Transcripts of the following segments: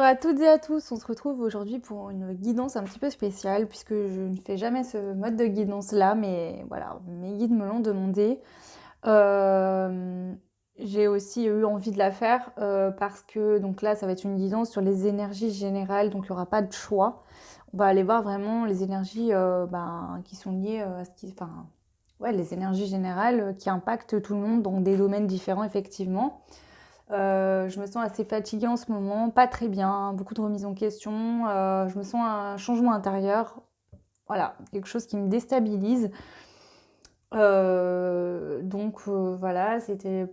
à toutes et à tous, on se retrouve aujourd'hui pour une guidance un petit peu spéciale puisque je ne fais jamais ce mode de guidance là, mais voilà, mes guides me l'ont demandé. Euh, j'ai aussi eu envie de la faire parce que donc là ça va être une guidance sur les énergies générales, donc il n'y aura pas de choix. On va aller voir vraiment les énergies qui sont liées à ce qui, enfin, ouais, les énergies générales qui impactent tout le monde dans des domaines différents effectivement. Je me sens assez fatiguée en ce moment, pas très bien, beaucoup de remises en question. Je me sens un changement intérieur, voilà, quelque chose qui me déstabilise. Voilà, c'était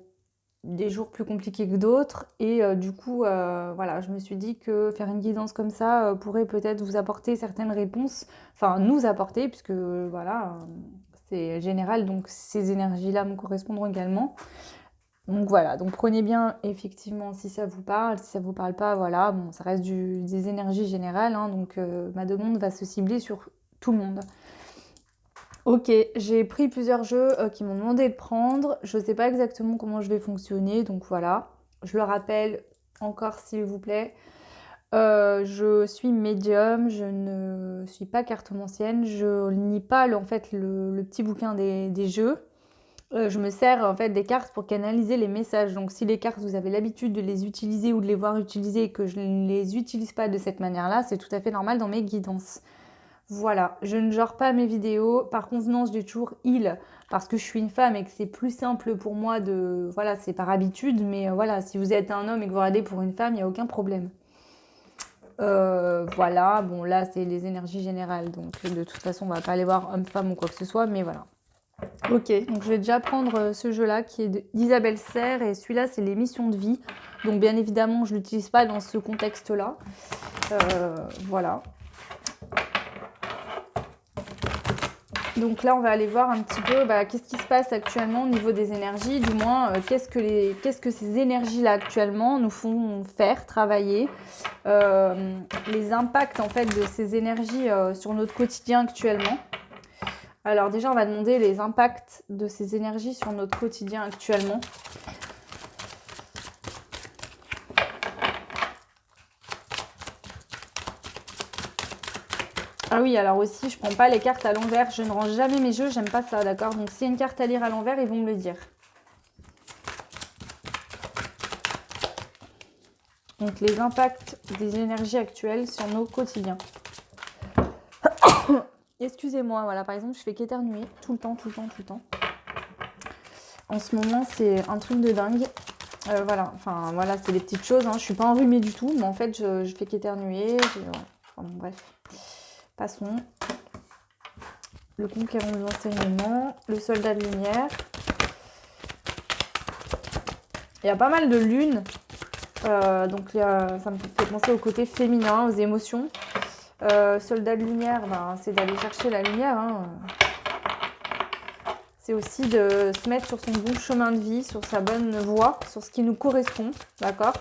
des jours plus compliqués que d'autres. Et du coup, voilà, je me suis dit que faire une guidance comme ça pourrait peut-être vous apporter certaines réponses, enfin nous apporter, puisque voilà, c'est général, donc ces énergies-là me correspondront également. Donc voilà, donc prenez bien effectivement si ça vous parle, si ça vous parle pas, voilà, bon, ça reste des énergies générales, hein, donc ma demande va se cibler sur tout le monde. Ok, j'ai pris plusieurs jeux qui m'ont demandé de prendre, je sais pas exactement comment je vais fonctionner, donc voilà, je le rappelle encore s'il vous plaît. Je suis médium, je ne suis pas cartomancienne, je lis pas le petit bouquin des jeux. Je me sers en fait des cartes pour canaliser les messages. Donc si les cartes, vous avez l'habitude de les utiliser ou de les voir utiliser et que je ne les utilise pas de cette manière-là, c'est tout à fait normal dans mes guidances. Voilà, je ne genre pas mes vidéos. Par convenance, j'ai toujours il parce que je suis une femme et que c'est plus simple pour moi de... Voilà, c'est par habitude. Mais voilà, si vous êtes un homme et que vous regardez pour une femme, il n'y a aucun problème. Voilà, bon là c'est les énergies générales. Donc de toute façon, on va pas aller voir homme-femme ou quoi que ce soit. Mais voilà. Ok, donc je vais déjà prendre ce jeu-là qui est d'Isabelle Serre et celui-là c'est les missions de vie. Donc bien évidemment je ne l'utilise pas dans ce contexte-là. Voilà. Donc là on va aller voir un petit peu qu'est-ce qui se passe actuellement au niveau des énergies, du moins qu'est-ce que ces énergies-là actuellement nous font faire, travailler, les impacts en fait de ces énergies sur notre quotidien actuellement. Alors déjà, on va demander les impacts de ces énergies sur notre quotidien actuellement. Ah oui, alors aussi, je prends pas les cartes à l'envers. Je ne range jamais mes jeux, j'aime pas ça, d'accord? Donc s'il y a une carte à lire à l'envers, ils vont me le dire. Donc les impacts des énergies actuelles sur nos quotidiens. Excusez-moi, voilà, par exemple, je fais qu'éternuer tout le temps, tout le temps, tout le temps. En ce moment, c'est un truc de dingue. Voilà, enfin voilà, c'est des petites choses. Hein. Je suis pas enrhumée du tout, mais en fait, je fais qu'éternuer. Ouais. Enfin, bon, bref, passons. Le conquérant de l'enseignement, le soldat de lumière. Il y a pas mal de lunes, donc ça me fait penser au côté féminin, aux émotions. Soldat de lumière, c'est d'aller chercher la lumière. Hein. C'est aussi de se mettre sur son bon chemin de vie, sur sa bonne voie, sur ce qui nous correspond, d'accord.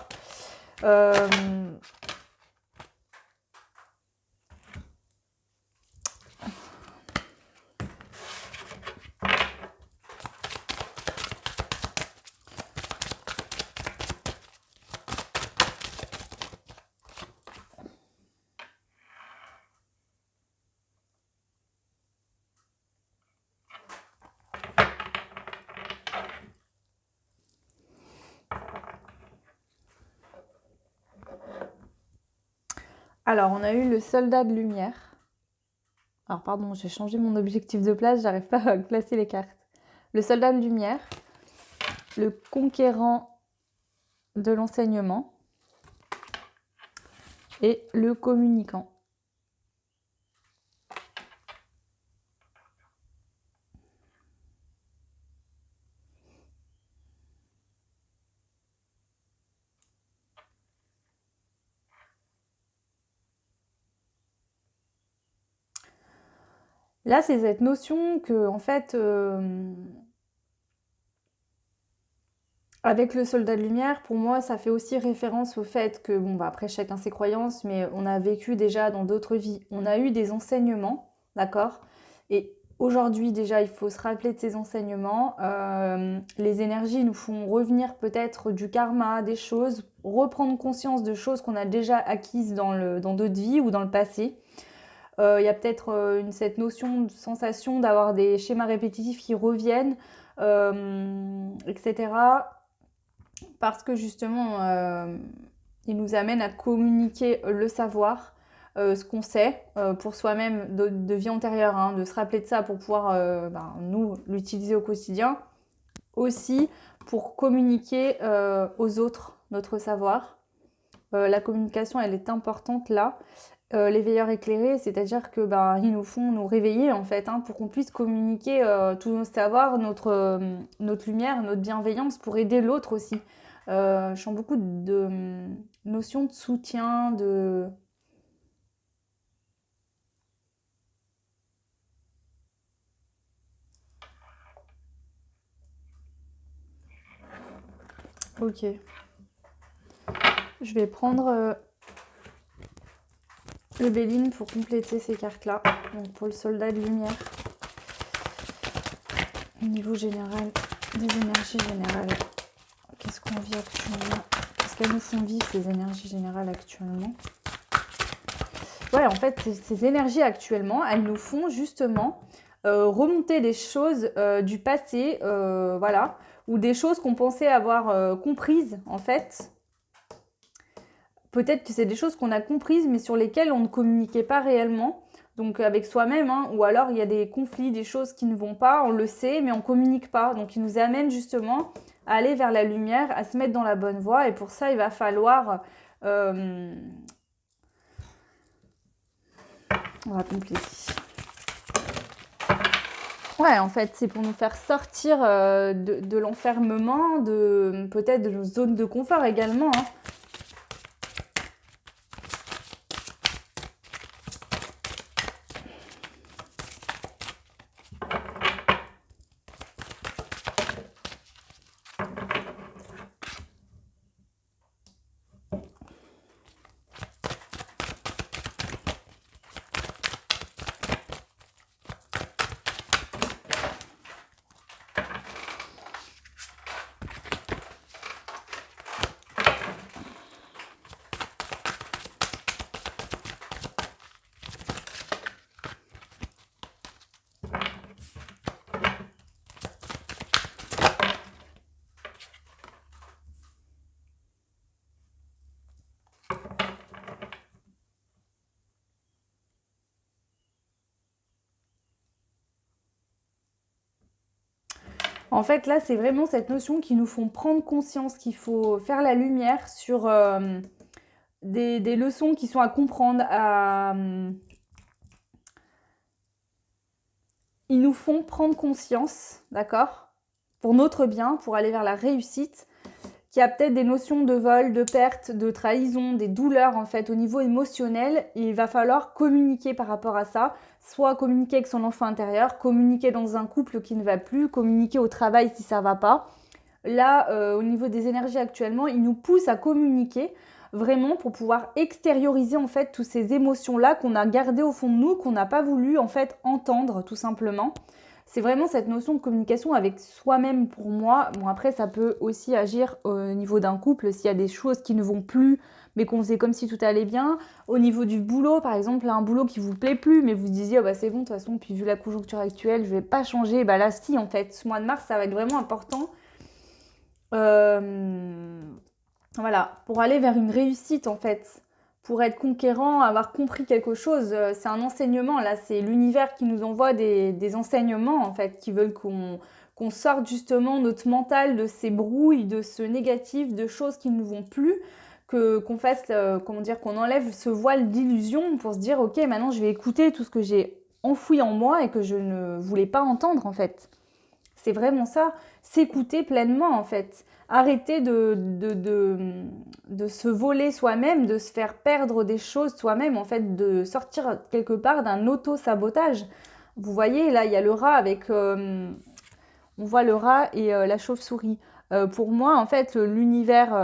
Alors, on a eu le soldat de lumière. Alors, pardon, j'ai changé mon objectif de place, j'arrive pas à placer les cartes. Le soldat de lumière, le conquérant de l'enseignement et le communicant. Là, c'est cette notion que, en fait, avec le soldat de lumière, pour moi, ça fait aussi référence au fait que, bon, après, chacun ses croyances, mais on a vécu déjà dans d'autres vies. On a eu des enseignements, d'accord? Et Aujourd'hui, déjà, il faut se rappeler de ces enseignements. Les énergies nous font revenir peut-être du karma, des choses, reprendre conscience de choses qu'on a déjà acquises dans d'autres vies ou dans le passé. Il y a peut-être cette notion de sensation d'avoir des schémas répétitifs qui reviennent, etc. Parce que justement, il nous amène à communiquer le savoir, ce qu'on sait pour soi-même de vie antérieure, hein, de se rappeler de ça pour pouvoir nous l'utiliser au quotidien. Aussi pour communiquer aux autres notre savoir. La communication, elle est importante là. Les veilleurs éclairés, c'est-à-dire que ils nous font nous réveiller en fait, hein, pour qu'on puisse communiquer tous nos savoirs, notre lumière, notre bienveillance pour aider l'autre aussi. Je sens beaucoup de notions de soutien, de... Ok. Je vais prendre le Béline pour compléter ces cartes-là. Donc pour le soldat de lumière. Au niveau général, des énergies générales. Qu'est-ce qu'on vit actuellement? Qu'est-ce qu'elles nous font vivre ces énergies générales actuellement? Ouais, en fait, ces énergies actuellement, elles nous font justement remonter des choses du passé, voilà, ou des choses qu'on pensait avoir comprises, en fait. Peut-être que c'est des choses qu'on a comprises, mais sur lesquelles on ne communiquait pas réellement, donc avec soi-même, hein, ou alors il y a des conflits, des choses qui ne vont pas, on le sait, mais on ne communique pas. Donc ils nous amènent justement à aller vers la lumière, à se mettre dans la bonne voie, et pour ça, il va falloir... on va compléter. Ouais, en fait, c'est pour nous faire sortir de l'enfermement, peut-être de nos zones de confort également, hein. En fait, là, c'est vraiment cette notion qui nous font prendre conscience qu'il faut faire la lumière sur des leçons qui sont à comprendre. Ils nous font prendre conscience, d'accord, pour notre bien, pour aller vers la réussite, qu'il y a peut-être des notions de vol, de perte, de trahison, des douleurs en fait au niveau émotionnel. Et il va falloir communiquer par rapport à ça, soit communiquer avec son enfant intérieur, communiquer dans un couple qui ne va plus, communiquer au travail si ça ne va pas. Là, au niveau des énergies actuellement, il nous pousse à communiquer vraiment pour pouvoir extérioriser en fait toutes ces émotions-là qu'on a gardées au fond de nous, qu'on n'a pas voulu en fait entendre tout simplement. C'est vraiment cette notion de communication avec soi-même pour moi. Bon, après, ça peut aussi agir au niveau d'un couple s'il y a des choses qui ne vont plus, mais qu'on faisait comme si tout allait bien. Au niveau du boulot, par exemple, un boulot qui vous plaît plus, mais vous disiez, oh bah c'est bon, de toute façon, puis vu la conjoncture actuelle, je vais pas changer. Bah là, si, en fait, ce mois de mars, ça va être vraiment important. Voilà, pour aller vers une réussite, en fait. Pour être conquérant, avoir compris quelque chose, c'est un enseignement. Là, c'est l'univers qui nous envoie des enseignements, en fait, qui veulent qu'on sorte justement notre mental de ces brouilles, de ce négatif, de choses qui ne vont plus, qu'on fasse, comment dire, qu'on enlève ce voile d'illusion pour se dire, ok, maintenant je vais écouter tout ce que j'ai enfoui en moi et que je ne voulais pas entendre, en fait. C'est vraiment ça, s'écouter pleinement, en fait. Arrêter de se voler soi-même, de se faire perdre des choses soi-même, en fait, de sortir quelque part d'un auto-sabotage. Vous voyez, là, il y a le rat avec... on voit le rat et la chauve-souris. Pour moi, en fait, l'univers...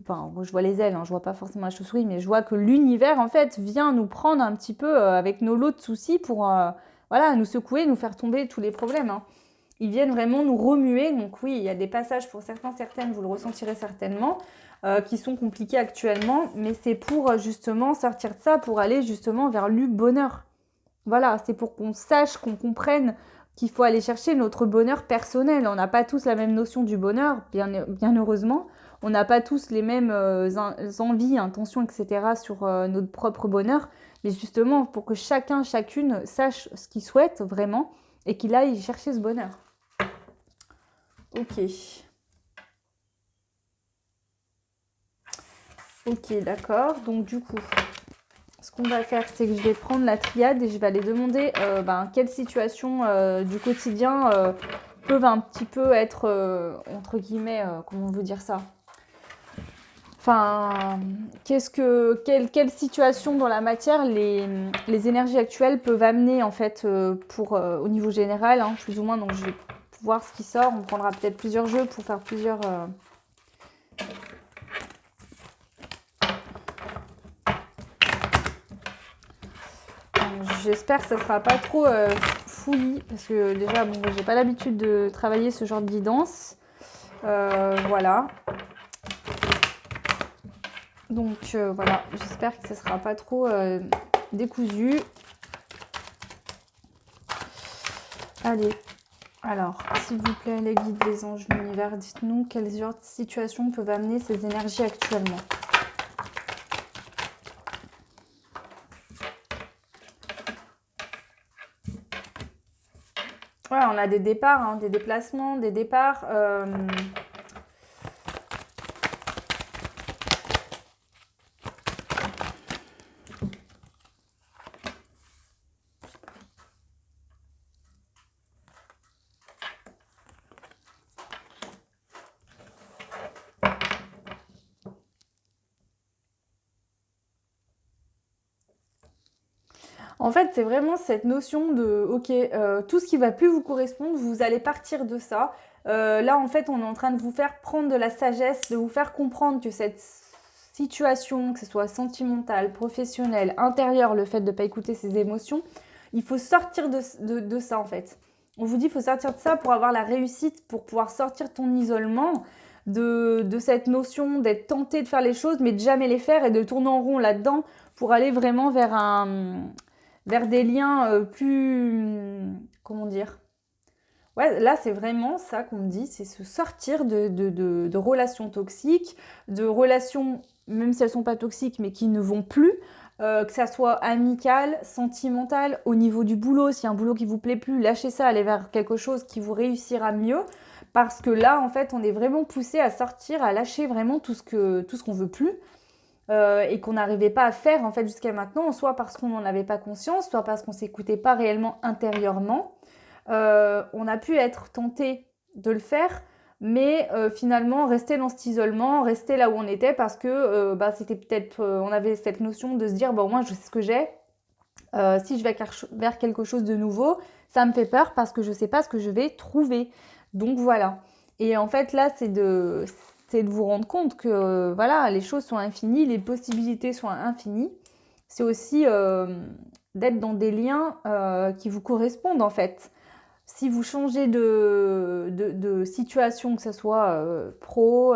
enfin, je vois les ailes, hein, je vois pas forcément la chauve-souris, mais je vois que l'univers, en fait, vient nous prendre un petit peu avec nos lots de soucis voilà, nous secouer, nous faire tomber tous les problèmes, hein. Ils viennent vraiment nous remuer. Donc oui, il y a des passages pour certains, certaines, vous le ressentirez certainement, qui sont compliqués actuellement. Mais c'est pour justement sortir de ça, pour aller justement vers le bonheur. Voilà, c'est pour qu'on sache, qu'on comprenne qu'il faut aller chercher notre bonheur personnel. On n'a pas tous la même notion du bonheur, bien heureusement. On n'a pas tous les mêmes envies, intentions, etc. sur notre propre bonheur. Mais justement, pour que chacun, chacune sache ce qu'il souhaite vraiment et qu'il aille chercher ce bonheur. Ok. Ok, d'accord. Donc du coup, ce qu'on va faire, c'est que je vais prendre la triade et je vais aller demander quelles situations du quotidien peuvent un petit peu être, entre guillemets, comment vous dire ça? Enfin, quelle situation dans la matière les énergies actuelles peuvent amener en fait au niveau général, hein, plus ou moins. Donc je vais voir ce qui sort. On prendra peut-être plusieurs jeux pour faire plusieurs. J'espère que ça sera pas trop fouillis parce que déjà bon, j'ai pas l'habitude de travailler ce genre de guidance. Voilà. Donc voilà, j'espère que ça sera pas trop décousu. Allez, alors, s'il vous plaît, les guides, les anges, l'univers, dites-nous quelles genres de situations peuvent amener ces énergies actuellement. Ouais, on a des départs, hein, des déplacements, des départs. En fait, c'est vraiment cette notion de, ok, tout ce qui va plus vous correspondre, vous allez partir de ça. Là, en fait, on est en train de vous faire prendre de la sagesse, de vous faire comprendre que cette situation, que ce soit sentimentale, professionnelle, intérieure, le fait de ne pas écouter ses émotions, il faut sortir de ça, en fait. On vous dit, il faut sortir de ça pour avoir la réussite, pour pouvoir sortir ton isolement, de cette notion d'être tenté de faire les choses, mais de jamais les faire et de tourner en rond là-dedans pour aller vraiment vers des liens plus... Comment dire? Ouais, là, c'est vraiment ça qu'on me dit, c'est se sortir de relations toxiques, de relations, même si elles ne sont pas toxiques, mais qui ne vont plus, que ça soit amical, sentimental, au niveau du boulot, s'il y a un boulot qui ne vous plaît plus, lâchez ça, allez vers quelque chose qui vous réussira mieux, parce que là, en fait, on est vraiment poussé à sortir, à lâcher vraiment tout ce qu'on veut plus. Et qu'on n'arrivait pas à faire en fait jusqu'à maintenant, soit parce qu'on n'en avait pas conscience, soit parce qu'on s'écoutait pas réellement intérieurement. On a pu être tenté de le faire, mais finalement rester dans cet isolement, rester là où on était parce que c'était peut-être, on avait cette notion de se dire bon moi je sais ce que j'ai. Si je vais vers quelque chose de nouveau, ça me fait peur parce que je ne sais pas ce que je vais trouver. Donc voilà. Et en fait là c'est de vous rendre compte que voilà, les choses sont infinies, les possibilités sont infinies. C'est aussi d'être dans des liens qui vous correspondent en fait. Si vous changez de situation, que ce soit pro,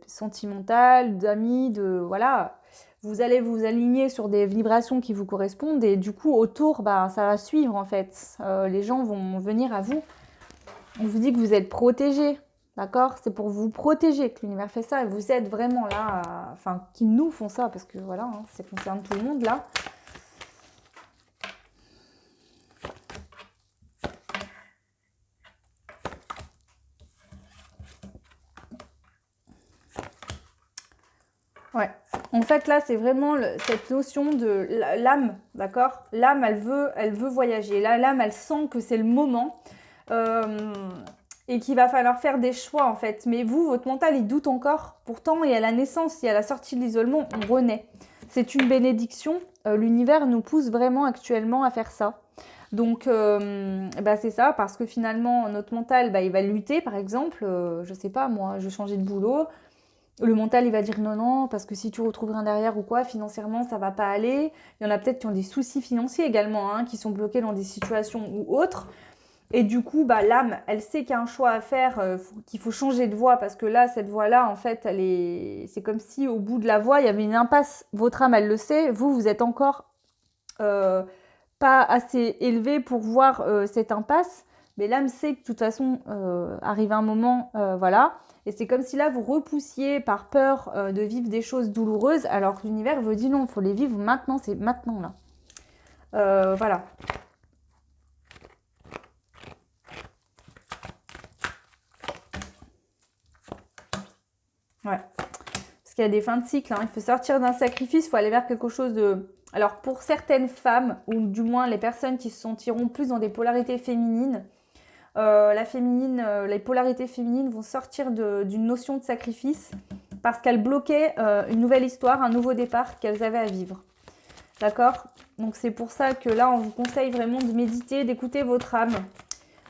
sentimentale, d'amis, voilà, vous allez vous aligner sur des vibrations qui vous correspondent et du coup autour, ça va suivre en fait. Les gens vont venir à vous. On vous dit que vous êtes protégé, d'accord? C'est pour vous protéger que l'univers fait ça et vous êtes vraiment là, enfin, qu'ils nous font ça parce que voilà, hein, ça concerne tout le monde là. Ouais. En fait, là, c'est vraiment cette notion de l'âme, d'accord? L'âme, elle veut voyager. Là, l'âme, elle sent que c'est le moment et qu'il va falloir faire des choix, en fait. Mais vous, votre mental, il doute encore. Pourtant, et à la naissance et à la sortie de l'isolement, on renaît. C'est une bénédiction. L'univers nous pousse vraiment actuellement à faire ça. Donc, c'est ça, parce que finalement, notre mental, il va lutter, par exemple. Je sais pas, moi, je changeais de boulot. Le mental, il va dire non, non, parce que si tu retrouves rien derrière ou quoi, financièrement, ça va pas aller. Il y en a peut-être qui ont des soucis financiers également, hein, qui sont bloqués dans des situations ou autres. Et du coup, bah, l'âme, elle sait qu'il y a un choix à faire, qu'il faut changer de voie, parce que là, cette voie-là, en fait, c'est comme si au bout de la voie, il y avait une impasse. Votre âme, elle le sait. Vous, vous êtes encore euh, pas assez élevé pour voir cette impasse. Mais l'âme sait que de toute façon, arrive un moment, voilà. Et c'est comme si là, vous repoussiez par peur de vivre des choses douloureuses, alors que l'univers vous dit non, il faut les vivre maintenant, c'est maintenant là. Voilà. Ouais. Parce qu'il y a des fins de cycle, hein. Il faut sortir d'un sacrifice, il faut aller vers quelque chose de... Alors pour certaines femmes, ou du moins les personnes qui se sentiront plus dans des polarités féminines, les polarités féminines vont sortir d'une notion de sacrifice parce qu'elles bloquaient une nouvelle histoire, un nouveau départ qu'elles avaient à vivre. D'accord? Donc c'est pour ça que là, on vous conseille vraiment de méditer, d'écouter votre âme.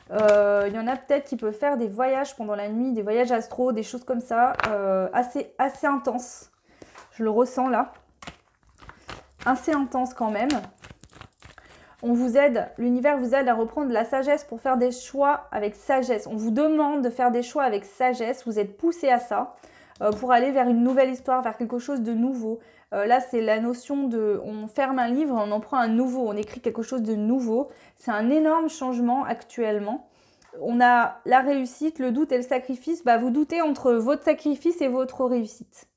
Il y en a peut-être qui peuvent faire des voyages pendant la nuit, des voyages astro, des choses comme ça, assez intenses. Je le ressens là. Assez intense quand même. On vous aide, l'univers vous aide à reprendre de la sagesse pour faire des choix avec sagesse. On vous demande de faire des choix avec sagesse, vous êtes poussé à ça, pour aller vers une nouvelle histoire, vers quelque chose de nouveau. Là, c'est la notion de, on ferme un livre, on en prend un nouveau, on écrit quelque chose de nouveau. C'est un énorme changement actuellement. On a la réussite, le doute et le sacrifice. Bah, vous doutez entre votre sacrifice et votre réussite.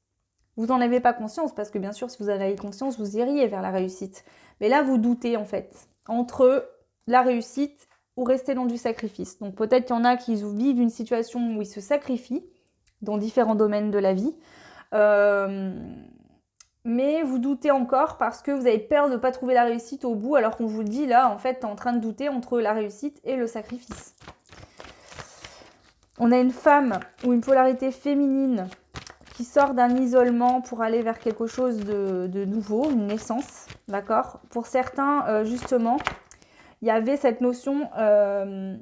Vous n'en avez pas conscience, parce que bien sûr, si vous en avez conscience, vous iriez vers la réussite. Mais là, vous doutez en fait entre la réussite ou rester dans du sacrifice. Donc peut-être qu'il y en a qui vivent une situation où ils se sacrifient dans différents domaines de la vie. Mais vous doutez encore parce que vous avez peur de ne pas trouver la réussite au bout, alors qu'on vous dit là, en fait, tu es en train de douter entre la réussite et le sacrifice. On a une femme ou une polarité féminine qui sort d'un isolement pour aller vers quelque chose de nouveau, une naissance, d'accord? Pour certains, justement, il y avait cette notion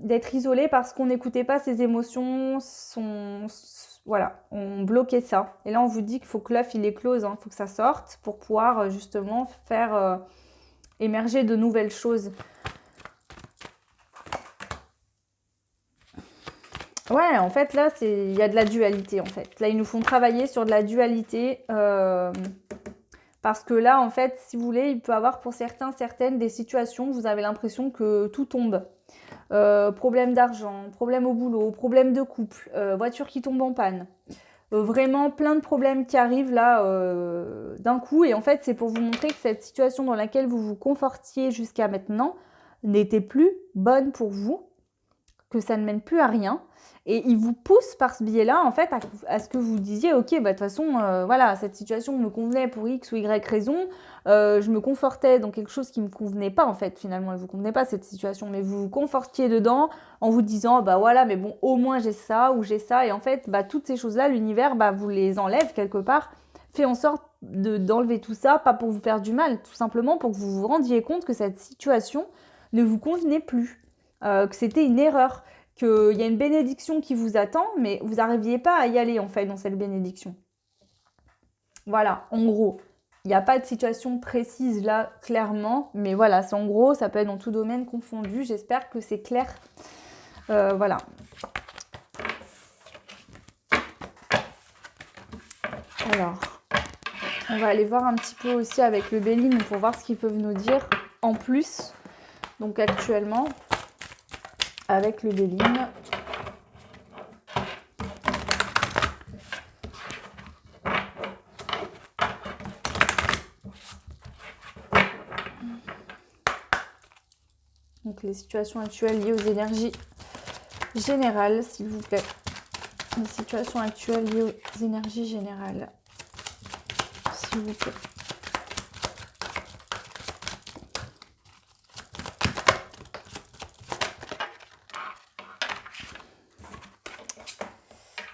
d'être isolé parce qu'on n'écoutait pas ses émotions, voilà, on bloquait ça. Et là, on vous dit qu'il faut que l'œuf, il éclose, hein, il faut que ça sorte pour pouvoir justement faire émerger de nouvelles choses. Ouais, en fait, là, il y a de la dualité, en fait. Là, ils nous font travailler sur de la dualité. Parce que là, en fait, si vous voulez, il peut y avoir pour certaines, des situations où vous avez l'impression que tout tombe. Problème d'argent, problème au boulot, problème de couple, voiture qui tombe en panne. Vraiment plein de problèmes qui arrivent là d'un coup. Et en fait, c'est pour vous montrer que cette situation dans laquelle vous vous confortiez jusqu'à maintenant n'était plus bonne pour vous, que ça ne mène plus à rien. Et il vous pousse par ce biais-là, en fait, à ce que vous disiez, ok, bah, de toute façon, voilà, cette situation me convenait pour X ou Y raison. Je me confortais dans quelque chose qui ne me convenait pas, en fait, finalement. Elle ne vous convenait pas, cette situation, mais vous vous confortiez dedans en vous disant, bah voilà, mais bon, au moins j'ai ça ou j'ai ça. Et en fait, bah, toutes ces choses-là, l'univers, bah, vous les enlève quelque part, fait en sorte d'enlever tout ça, pas pour vous faire du mal, tout simplement pour que vous vous rendiez compte que cette situation ne vous convenait plus, que c'était une erreur, qu'il y a une bénédiction qui vous attend, mais vous n'arriviez pas à y aller, en fait, dans cette bénédiction. Voilà, en gros. Il n'y a pas de situation précise là, clairement, mais voilà, c'est en gros, ça peut être dans tout domaine confondu. J'espère que c'est clair. Voilà. Alors, on va aller voir un petit peu aussi avec le Béline pour voir ce qu'ils peuvent nous dire en plus. Donc actuellement, avec le Béline. Donc les situations actuelles liées aux énergies générales, s'il vous plaît. Les situations actuelles liées aux énergies générales, s'il vous plaît.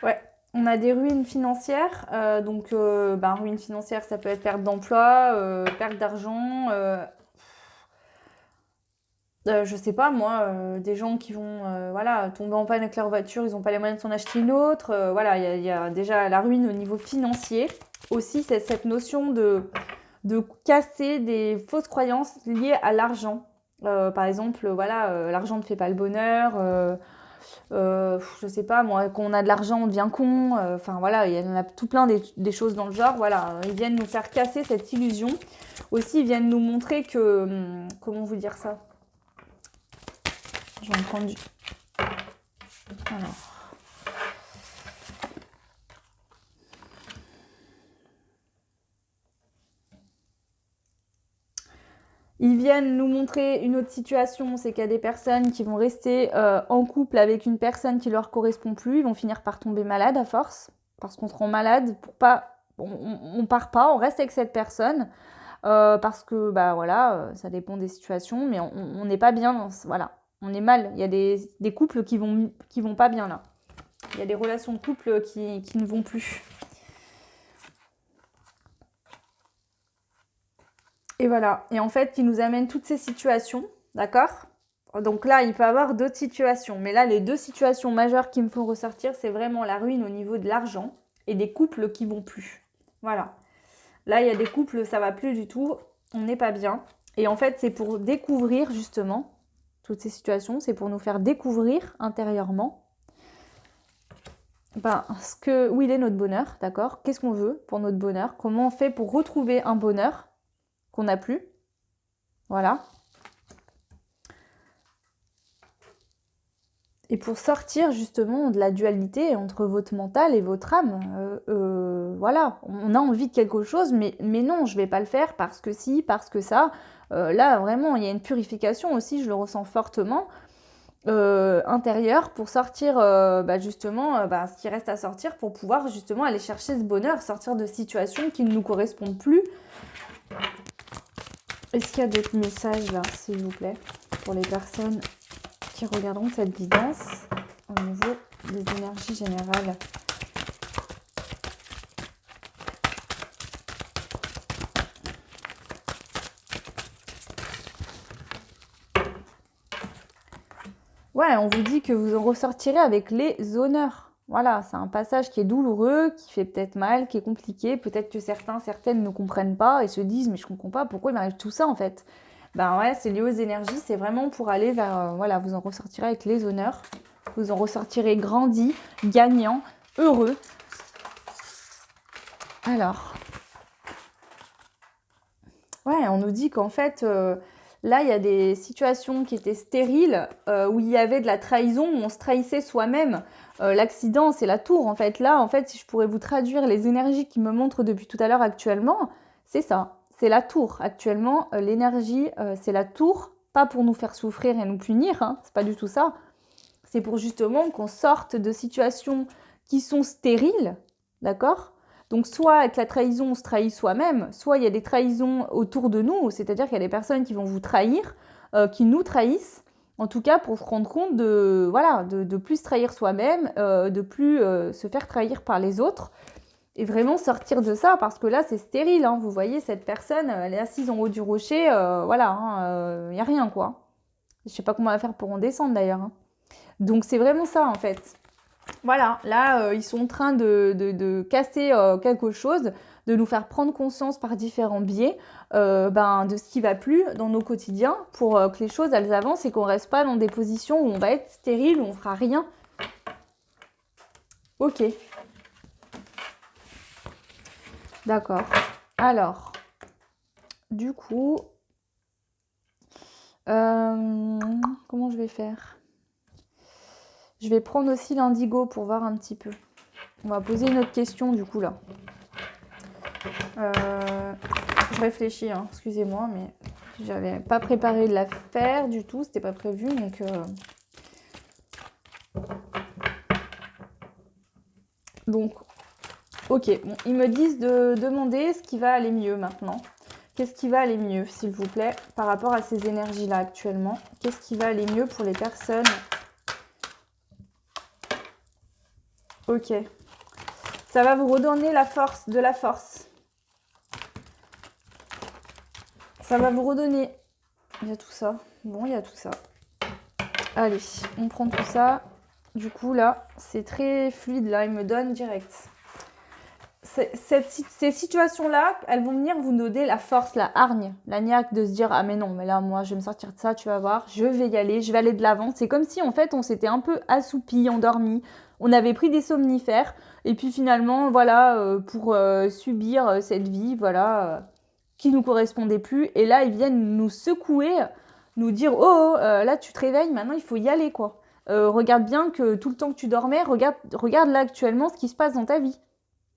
Ouais, on a des ruines financières. Ruines financières, ça peut être perte d'emploi, perte d'argent. Je sais pas moi, des gens qui vont, voilà, tomber en panne avec leur voiture, ils n'ont pas les moyens de s'en acheter une autre, voilà, il y a déjà la ruine au niveau financier. Aussi, c'est cette notion de casser des fausses croyances liées à l'argent. Par exemple, voilà, l'argent ne fait pas le bonheur, je sais pas moi, quand on a de l'argent, on devient con, enfin voilà, il y en a tout plein des choses dans le genre, voilà. Ils viennent nous faire casser cette illusion. Aussi, ils viennent nous montrer que, comment vous dire ça? Je vais en prendre du... Alors. Ils viennent nous montrer une autre situation, c'est qu'il y a des personnes qui vont rester en couple avec une personne qui leur correspond plus, ils vont finir par tomber malades à force, parce qu'on se rend malade pour pas... On part pas, on reste avec cette personne, parce que, bah voilà, ça dépend des situations, mais on n'est pas bien, voilà, on est mal. Il y a des couples qui vont pas bien là. Il y a des relations de couple qui ne vont plus. Et voilà. Et en fait, qui nous amène toutes ces situations, d'accord? Donc là, il peut y avoir d'autres situations. Mais là, les deux situations majeures qui me font ressortir, c'est vraiment la ruine au niveau de l'argent et des couples qui vont plus. Voilà. Là, il y a des couples, ça va plus du tout. On n'est pas bien. Et en fait, c'est pour découvrir justement toutes ces situations. C'est pour nous faire découvrir intérieurement où il est notre bonheur, d'accord? Qu'est-ce qu'on veut pour notre bonheur? Comment on fait pour retrouver un bonheur qu'on n'a plus? Voilà. Et pour sortir justement de la dualité entre votre mental et votre âme, voilà, on a envie de quelque chose, mais non, je vais pas le faire parce que si, parce que ça. Là, vraiment, il y a une purification aussi, je le ressens fortement, intérieure, pour sortir justement ce qui reste à sortir, pour pouvoir justement aller chercher ce bonheur, sortir de situations qui ne nous correspondent plus. Est-ce qu'il y a d'autres messages là, s'il vous plaît, pour les personnes qui regarderont cette guidance au niveau des énergies générales? Ouais, on vous dit que vous en ressortirez avec les honneurs. Voilà, c'est un passage qui est douloureux, qui fait peut-être mal, qui est compliqué. Peut-être que certaines ne comprennent pas et se disent mais je comprends pas pourquoi il m'arrive tout ça en fait. Ben ouais, c'est lié aux énergies, c'est vraiment pour aller vers voilà, vous en ressortirez avec les honneurs. Vous en ressortirez grandi, gagnant, heureux. Alors, ouais, on nous dit qu'en fait, là, il y a des situations qui étaient stériles, où il y avait de la trahison, où on se trahissait soi-même. L'accident, c'est la tour, en fait. Là, en fait, si je pourrais vous traduire les énergies qui me montrent depuis tout à l'heure actuellement, c'est ça. C'est la tour. Actuellement, l'énergie, c'est la tour. Pas pour nous faire souffrir et nous punir, hein, c'est pas du tout ça. C'est pour justement qu'on sorte de situations qui sont stériles, d'accord? Donc soit avec la trahison, on se trahit soi-même, soit il y a des trahisons autour de nous, c'est-à-dire qu'il y a des personnes qui vont vous trahir, qui nous trahissent, en tout cas pour se rendre compte de voilà, de plus trahir soi-même, de plus se faire trahir par les autres, et vraiment sortir de ça, parce que là c'est stérile, hein. Vous voyez cette personne, elle est assise en haut du rocher, voilà, hein, y a rien quoi. Je sais pas comment elle va faire pour en descendre d'ailleurs, hein. Donc c'est vraiment ça en fait. Voilà, là, ils sont en train de casser quelque chose, de nous faire prendre conscience par différents biais de ce qui va plus dans nos quotidiens pour que les choses elles avancent et qu'on reste pas dans des positions où on va être stérile, où on fera rien. Ok, d'accord. Alors, du coup, comment je vais faire? Je vais prendre aussi l'indigo pour voir un petit peu. On va poser une autre question du coup là. Je réfléchis, hein, excusez-moi, mais j'avais pas préparé de la faire du tout, c'était pas prévu, donc ok. Bon, ils me disent de demander ce qui va aller mieux maintenant. Qu'est-ce qui va aller mieux, s'il vous plaît, par rapport à ces énergies-là actuellement? Qu'est-ce qui va aller mieux pour les personnes? Ok. Ça va vous redonner la force, de la force. Ça va vous redonner. Il y a tout ça. Bon, il y a tout ça. Allez, on prend tout ça. Du coup, là, c'est très fluide. Là, il me donne direct. Ces situations-là, elles vont venir vous donner la force, la hargne, la niaque de se dire ah mais non, mais là moi je vais me sortir de ça, tu vas voir, je vais y aller, je vais aller de l'avant. C'est comme si en fait on s'était un peu assoupi, endormi, on avait pris des somnifères et puis finalement voilà pour subir cette vie qui nous correspondait plus et là ils viennent nous secouer, nous dire oh, là tu te réveilles, maintenant il faut y aller quoi. Regarde bien que tout le temps que tu dormais, regarde là actuellement ce qui se passe dans ta vie.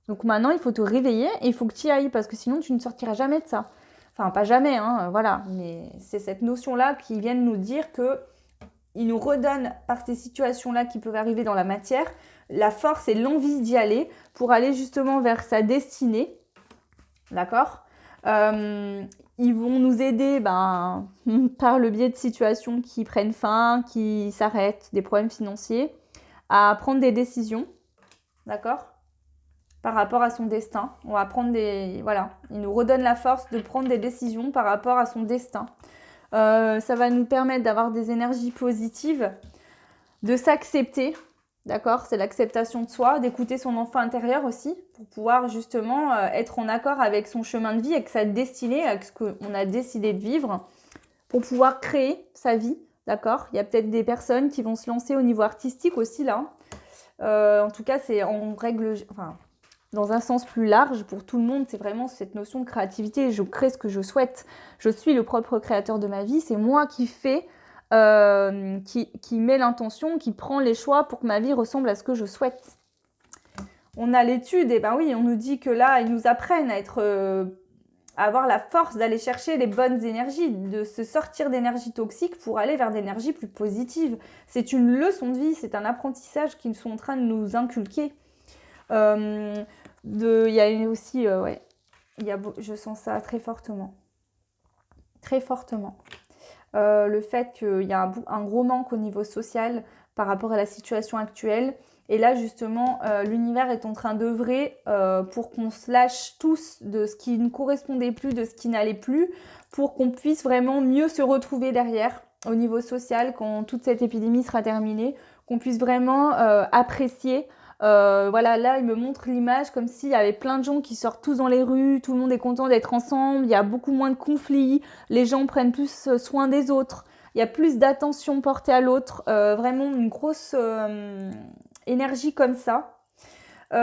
Donc maintenant, il faut te réveiller et il faut que tu y ailles parce que sinon, tu ne sortiras jamais de ça. Enfin, pas jamais, hein, voilà. Mais c'est cette notion-là qui vient de nous dire que il nous redonne par ces situations-là qui peuvent arriver dans la matière la force et l'envie d'y aller pour aller justement vers sa destinée. D'accord Ils vont nous aider par le biais de situations qui prennent fin, qui s'arrêtent, des problèmes financiers, à prendre des décisions. D'accord par rapport à son destin. On va prendre des... Voilà, il nous redonne la force de prendre des décisions par rapport à son destin. Ça va nous permettre d'avoir des énergies positives, de s'accepter, d'accord? C'est l'acceptation de soi, d'écouter son enfant intérieur aussi, pour pouvoir justement être en accord avec son chemin de vie, avec sa destinée, avec ce qu'on a décidé de vivre, pour pouvoir créer sa vie, d'accord? Il y a peut-être des personnes qui vont se lancer au niveau artistique aussi, là. En tout cas, c'est en règle... Enfin, dans un sens plus large, pour tout le monde, c'est vraiment cette notion de créativité. Je crée ce que je souhaite. Je suis le propre créateur de ma vie. C'est moi qui fais, qui met l'intention, qui prend les choix pour que ma vie ressemble à ce que je souhaite. On a l'étude, et ben oui, on nous dit que là, ils nous apprennent à être, à avoir la force d'aller chercher les bonnes énergies, de se sortir d'énergie toxique pour aller vers des énergies plus positives. C'est une leçon de vie, c'est un apprentissage qu'ils sont en train de nous inculquer. Il y a aussi, ouais, je sens ça très fortement. Très fortement. Le fait qu'il y a un gros manque au niveau social par rapport à la situation actuelle. Et là, justement, l'univers est en train d'œuvrer pour qu'on se lâche tous de ce qui ne correspondait plus, de ce qui n'allait plus, pour qu'on puisse vraiment mieux se retrouver derrière au niveau social quand toute cette épidémie sera terminée, qu'on puisse vraiment apprécier. Voilà, là, il me montre l'image comme s'il y avait plein de gens qui sortent tous dans les rues, tout le monde est content d'être ensemble, il y a beaucoup moins de conflits, les gens prennent plus soin des autres, il y a plus d'attention portée à l'autre, vraiment une grosse énergie comme ça. Et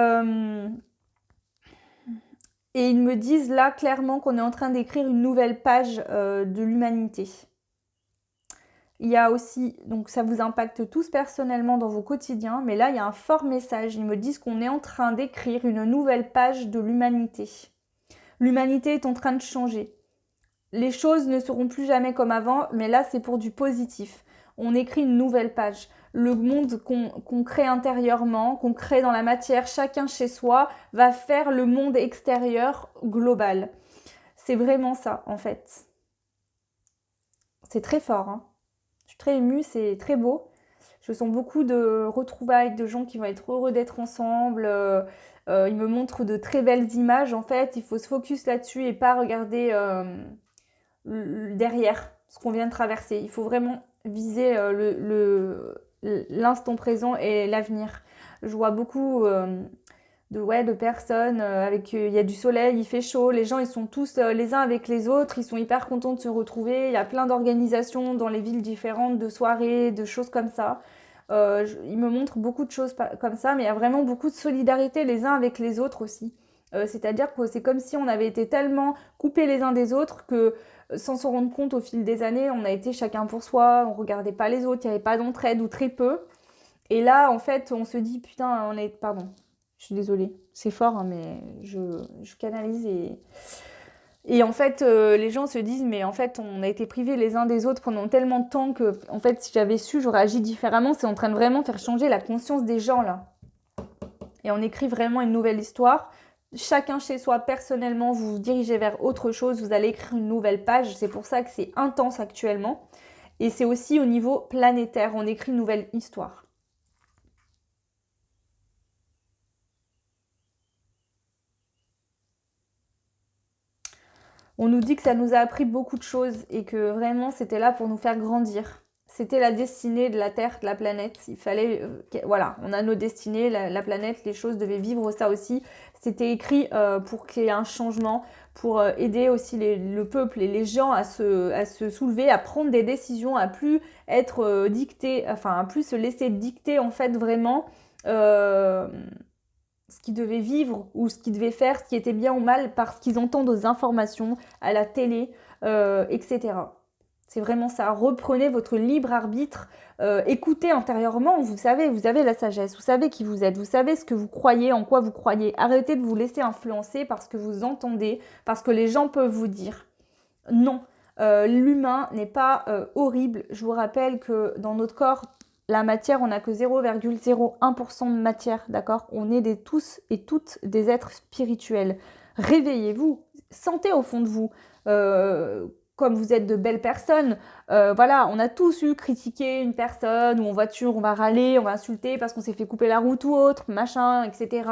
ils me disent là clairement qu'on est en train d'écrire une nouvelle page de l'humanité. Il y a aussi, donc ça vous impacte tous personnellement dans vos quotidiens, mais là il y a un fort message. Ils me disent qu'on est en train d'écrire une nouvelle page de l'humanité. L'humanité est en train de changer. Les choses ne seront plus jamais comme avant, mais là c'est pour du positif. On écrit une nouvelle page. Le monde qu'on crée intérieurement, qu'on crée dans la matière, chacun chez soi, va faire le monde extérieur global. C'est vraiment ça en fait. C'est très fort, hein. Je suis très émue, c'est très beau. Je sens beaucoup de retrouvailles, de gens qui vont être heureux d'être ensemble. Ils me montrent de très belles images. En fait, il faut se focus là-dessus et pas regarder derrière ce qu'on vient de traverser. Il faut vraiment viser l'instant présent et l'avenir. Je vois beaucoup de personnes avec il y a du soleil, il fait chaud, les gens ils sont tous les uns avec les autres, ils sont hyper contents de se retrouver. Il y a plein d'organisations dans les villes différentes, de soirées, de choses comme ça. Ils me montrent beaucoup de choses comme ça, mais il y a vraiment beaucoup de solidarité les uns avec les autres aussi. C'est-à-dire que c'est comme si on avait été tellement coupés les uns des autres que sans s'en rendre compte au fil des années, on a été chacun pour soi, on regardait pas les autres, il n'y avait pas d'entraide ou très peu. Et là, en fait, on se dit, putain, on est... Pardon, je suis désolée, c'est fort, hein, mais je canalise et en fait, les gens se disent, mais en fait, on a été privés les uns des autres pendant tellement de temps que, en fait, si j'avais su, j'aurais agi différemment. C'est en train de vraiment faire changer la conscience des gens, là. Et on écrit vraiment une nouvelle histoire. Chacun chez soi, personnellement, vous vous dirigez vers autre chose, vous allez écrire une nouvelle page. C'est pour ça que c'est intense actuellement. Et c'est aussi au niveau planétaire, on écrit une nouvelle histoire. On nous dit que ça nous a appris beaucoup de choses et que vraiment c'était là pour nous faire grandir. C'était la destinée de la Terre, de la planète. Il fallait, voilà, on a nos destinées, la planète, les choses devaient vivre ça aussi. C'était écrit pour qu'il y ait un changement, pour aider aussi le peuple et les gens à se soulever, à prendre des décisions, à plus être dicté, enfin à plus se laisser dicter en fait vraiment ce qu'ils devaient vivre ou ce qu'ils devaient faire, ce qui était bien ou mal parce qu'ils entendent aux informations, à la télé, etc. C'est vraiment ça. Reprenez votre libre arbitre, écoutez intérieurement, vous avez la sagesse, vous savez qui vous êtes, vous savez ce que vous croyez, en quoi vous croyez. Arrêtez de vous laisser influencer parce que vous entendez, parce que les gens peuvent vous dire. Non, l'humain n'est pas horrible. Je vous rappelle que dans notre corps, la matière, on n'a que 0,01% de matière, d'accord? On est tous et toutes des êtres spirituels. Réveillez-vous, sentez au fond de vous, comme vous êtes de belles personnes. Voilà, on a tous eu critiqué une personne ou en voiture, on va râler, on va insulter parce qu'on s'est fait couper la route ou autre, machin, etc.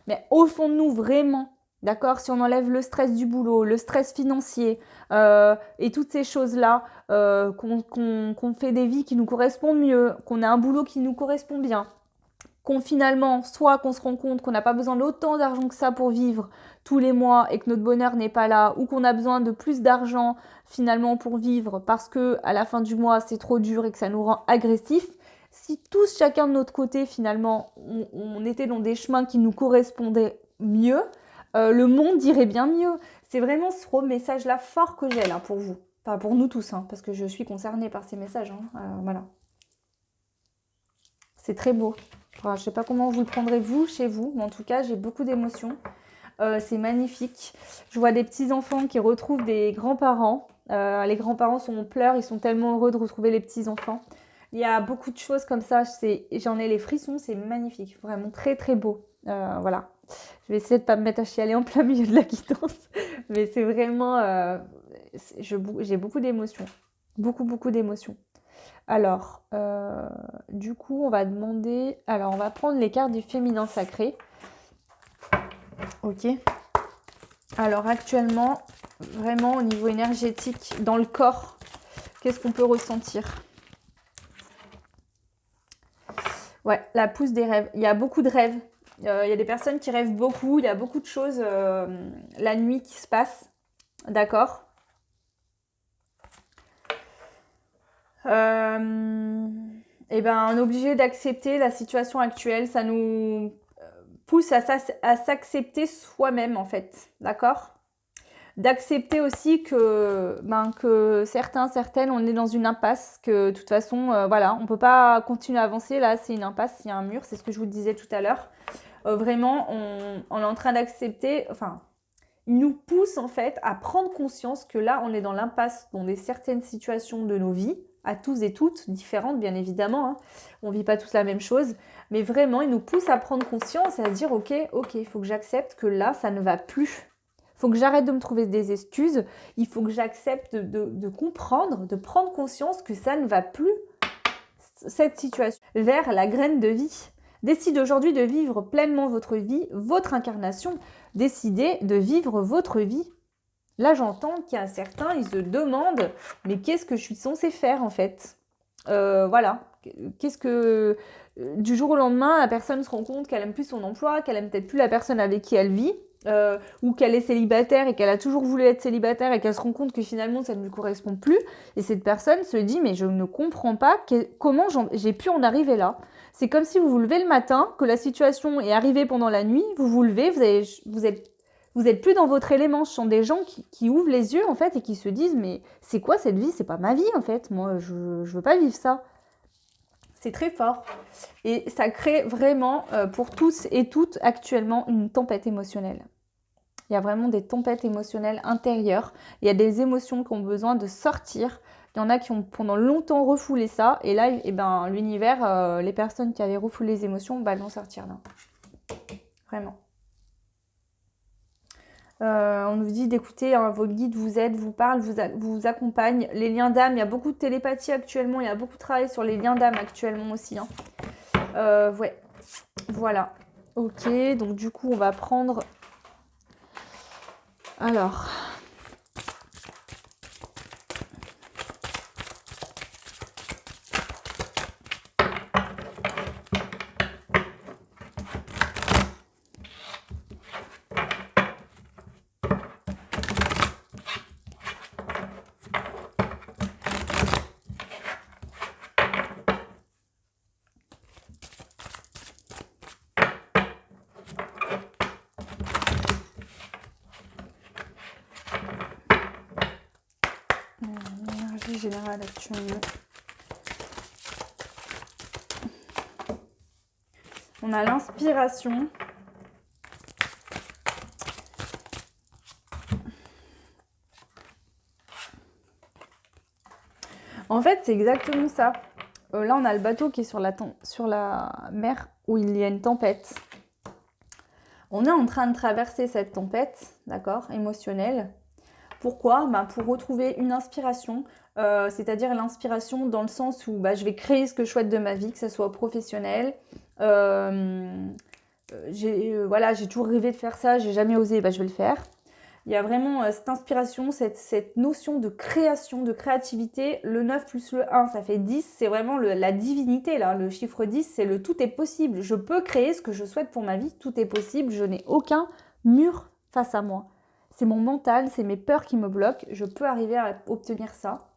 Mais au fond de nous, vraiment, d'accord? Si on enlève le stress du boulot, le stress financier et toutes ces choses-là, qu'on fait des vies qui nous correspondent mieux, qu'on a un boulot qui nous correspond bien, qu'on finalement, soit qu'on se rend compte qu'on n'a pas besoin d'autant d'argent que ça pour vivre tous les mois et que notre bonheur n'est pas là, ou qu'on a besoin de plus d'argent finalement pour vivre parce que à la fin du mois c'est trop dur et que ça nous rend agressifs. Si tous, chacun de notre côté, finalement, on était dans des chemins qui nous correspondaient mieux, le monde irait bien mieux. C'est vraiment ce message-là fort que j'ai là pour vous. Enfin, pour nous tous, hein, parce que je suis concernée par ces messages. Hein. Voilà. C'est très beau. Enfin, je ne sais pas comment vous le prendrez vous, chez vous, mais en tout cas, j'ai beaucoup d'émotions. C'est magnifique. Je vois des petits-enfants qui retrouvent des grands-parents. Les grands-parents sont en pleurs, ils sont tellement heureux de retrouver les petits-enfants. Il y a beaucoup de choses comme ça. J'en ai les frissons, c'est magnifique. Vraiment très très beau. Voilà. Je vais essayer de ne pas me mettre à chialer en plein milieu de la guidance. Mais c'est vraiment... j'ai beaucoup d'émotions. Beaucoup, beaucoup d'émotions. Alors, du coup, on va demander... Alors, on va prendre les cartes du féminin sacré. Ok. Alors, actuellement, vraiment au niveau énergétique, dans le corps, qu'est-ce qu'on peut ressentir? Ouais, la pousse des rêves. Il y a beaucoup de rêves. Il y a des personnes qui rêvent beaucoup. Il y a beaucoup de choses la nuit qui se passent. D'accord. Eh ben, on est obligé d'accepter la situation actuelle. Ça nous pousse à s'accepter soi-même, en fait. D'accord? D'accepter aussi que certaines, on est dans une impasse, que de toute façon, voilà, on peut pas continuer à avancer. Là, c'est une impasse, il y a un mur, c'est ce que je vous disais tout à l'heure. Vraiment, on est en train d'accepter, enfin, il nous pousse en fait à prendre conscience que là, on est dans l'impasse dans certaines situations de nos vies, à tous et toutes, différentes bien évidemment. Hein. On ne vit pas tous la même chose, mais vraiment, il nous pousse à prendre conscience et à se dire, ok, il faut que j'accepte que là, ça ne va plus. Il faut que j'arrête de me trouver des excuses. Il faut que j'accepte de comprendre, de prendre conscience que ça ne va plus, cette situation, vers la graine de vie. Décidez aujourd'hui de vivre pleinement votre vie, votre incarnation. Décidez de vivre votre vie. Là, j'entends qu'il y a certains, ils se demandent, mais qu'est-ce que je suis censée faire en fait? Voilà. Qu'est-ce que... Du jour au lendemain, la personne se rend compte qu'elle aime plus son emploi, qu'elle aime peut-être plus la personne avec qui elle vit, ou qu'elle est célibataire et qu'elle a toujours voulu être célibataire et qu'elle se rend compte que finalement ça ne lui correspond plus. Et cette personne se dit, mais je ne comprends pas comment j'ai pu en arriver là. C'est comme si vous vous levez le matin, que la situation est arrivée pendant la nuit, vous vous levez, vous êtes plus dans votre élément. Ce sont des gens qui ouvrent les yeux en fait et qui se disent, mais c'est quoi cette vie? C'est pas ma vie en fait. Moi, je veux pas vivre ça. C'est très fort. Et ça crée vraiment pour tous et toutes actuellement une tempête émotionnelle. Il y a vraiment des tempêtes émotionnelles intérieures. Il y a des émotions qui ont besoin de sortir. Il y en a qui ont pendant longtemps refoulé ça. Et là, eh ben, l'univers, les personnes qui avaient refoulé les émotions, bah, elles vont sortir là. Vraiment. On nous dit d'écouter, hein, vos guides vous aident, vous parlent, vous accompagnent. Les liens d'âme, il y a beaucoup de télépathie actuellement. Il y a beaucoup de travail sur les liens d'âme actuellement aussi. Hein. Ouais, voilà. Ok, donc du coup, on va prendre... Alors, Énergie générale actuellement. On a l'inspiration. En fait, c'est exactement ça. Là, on a le bateau qui est sur la mer où il y a une tempête. On est en train de traverser cette tempête, d'accord, émotionnelle. Pourquoi? Pour retrouver une inspiration, c'est-à-dire l'inspiration dans le sens où je vais créer ce que je souhaite de ma vie, que ce soit professionnel. J'ai toujours rêvé de faire ça, j'ai jamais osé, je vais le faire. Il y a vraiment cette inspiration, cette notion de création, de créativité. Le 9 plus le 1, ça fait 10. C'est vraiment la divinité, là. Le chiffre 10, c'est le tout est possible. Je peux créer ce que je souhaite pour ma vie. Tout est possible. Je n'ai aucun mur face à moi. C'est mon mental, c'est mes peurs qui me bloquent. Je peux arriver à obtenir ça.